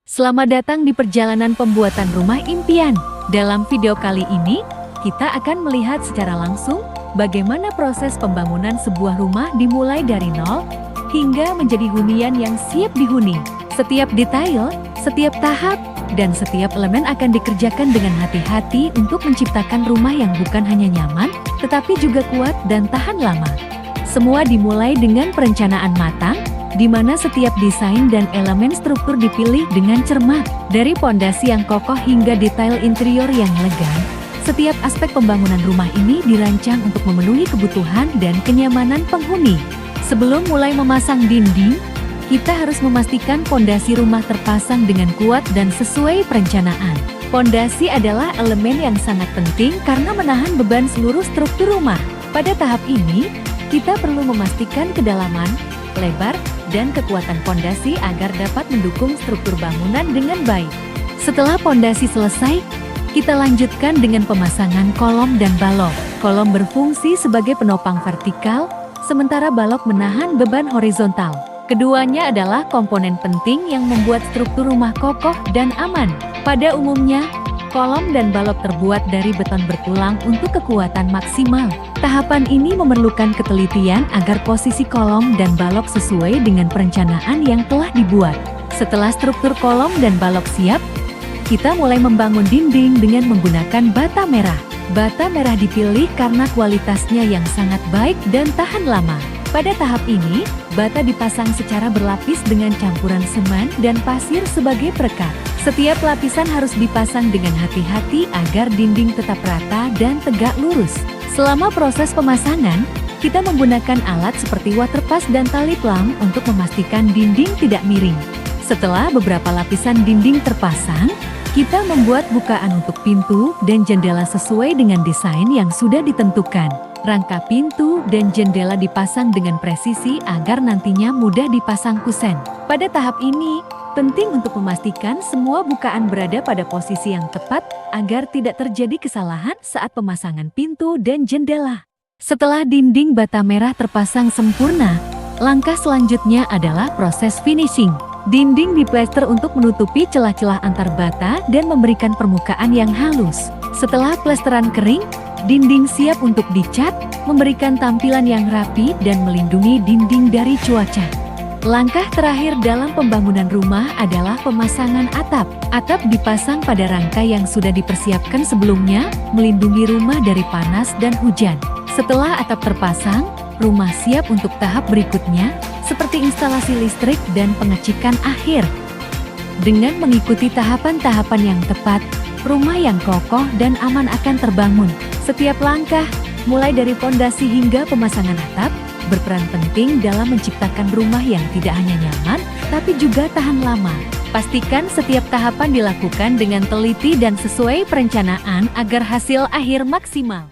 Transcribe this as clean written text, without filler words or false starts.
Selamat datang di perjalanan pembuatan rumah impian. Dalam video kali ini, kita akan melihat secara langsung bagaimana proses pembangunan sebuah rumah dimulai dari nol hingga menjadi hunian yang siap dihuni. Setiap detail, setiap tahap, dan setiap elemen akan dikerjakan dengan hati-hati untuk menciptakan rumah yang bukan hanya nyaman, tetapi juga kuat dan tahan lama. Semua dimulai dengan perencanaan matang, di mana setiap desain dan elemen struktur dipilih dengan cermat. Dari pondasi yang kokoh hingga detail interior yang elegan, setiap aspek pembangunan rumah ini dirancang untuk memenuhi kebutuhan dan kenyamanan penghuni. Sebelum mulai memasang dinding, kita harus memastikan pondasi rumah terpasang dengan kuat dan sesuai perencanaan. Pondasi adalah elemen yang sangat penting karena menahan beban seluruh struktur rumah. Pada tahap ini, kita perlu memastikan kedalaman, lebar, dan kekuatan pondasi agar dapat mendukung struktur bangunan dengan baik. Setelah pondasi selesai, kita lanjutkan dengan pemasangan kolom dan balok. Kolom berfungsi sebagai penopang vertikal, sementara balok menahan beban horizontal. Keduanya adalah komponen penting yang membuat struktur rumah kokoh dan aman. Pada umumnya, kolom dan balok terbuat dari beton bertulang untuk kekuatan maksimal. Tahapan ini memerlukan ketelitian agar posisi kolom dan balok sesuai dengan perencanaan yang telah dibuat. Setelah struktur kolom dan balok siap, kita mulai membangun dinding dengan menggunakan bata merah. Bata merah dipilih karena kualitasnya yang sangat baik dan tahan lama. Pada tahap ini, bata dipasang secara berlapis dengan campuran semen dan pasir sebagai perekat. Setiap lapisan harus dipasang dengan hati-hati agar dinding tetap rata dan tegak lurus. Selama proses pemasangan, kita menggunakan alat seperti waterpass dan tali plam untuk memastikan dinding tidak miring. Setelah beberapa lapisan dinding terpasang, kita membuat bukaan untuk pintu dan jendela sesuai dengan desain yang sudah ditentukan. Rangka pintu dan jendela dipasang dengan presisi agar nantinya mudah dipasang kusen. Pada tahap ini, penting untuk memastikan semua bukaan berada pada posisi yang tepat agar tidak terjadi kesalahan saat pemasangan pintu dan jendela. Setelah dinding bata merah terpasang sempurna, langkah selanjutnya adalah proses finishing. Dinding diplester untuk menutupi celah-celah antar bata dan memberikan permukaan yang halus. Setelah plesteran kering, dinding siap untuk dicat, memberikan tampilan yang rapi dan melindungi dinding dari cuaca. Langkah terakhir dalam pembangunan rumah adalah pemasangan atap. Atap dipasang pada rangka yang sudah dipersiapkan sebelumnya, melindungi rumah dari panas dan hujan. Setelah atap terpasang, rumah siap untuk tahap berikutnya, seperti instalasi listrik dan pengecikan akhir. Dengan mengikuti tahapan-tahapan yang tepat, rumah yang kokoh dan aman akan terbangun. Setiap langkah, mulai dari pondasi hingga pemasangan atap, berperan penting dalam menciptakan rumah yang tidak hanya nyaman, tapi juga tahan lama. Pastikan setiap tahapan dilakukan dengan teliti dan sesuai perencanaan agar hasil akhir maksimal.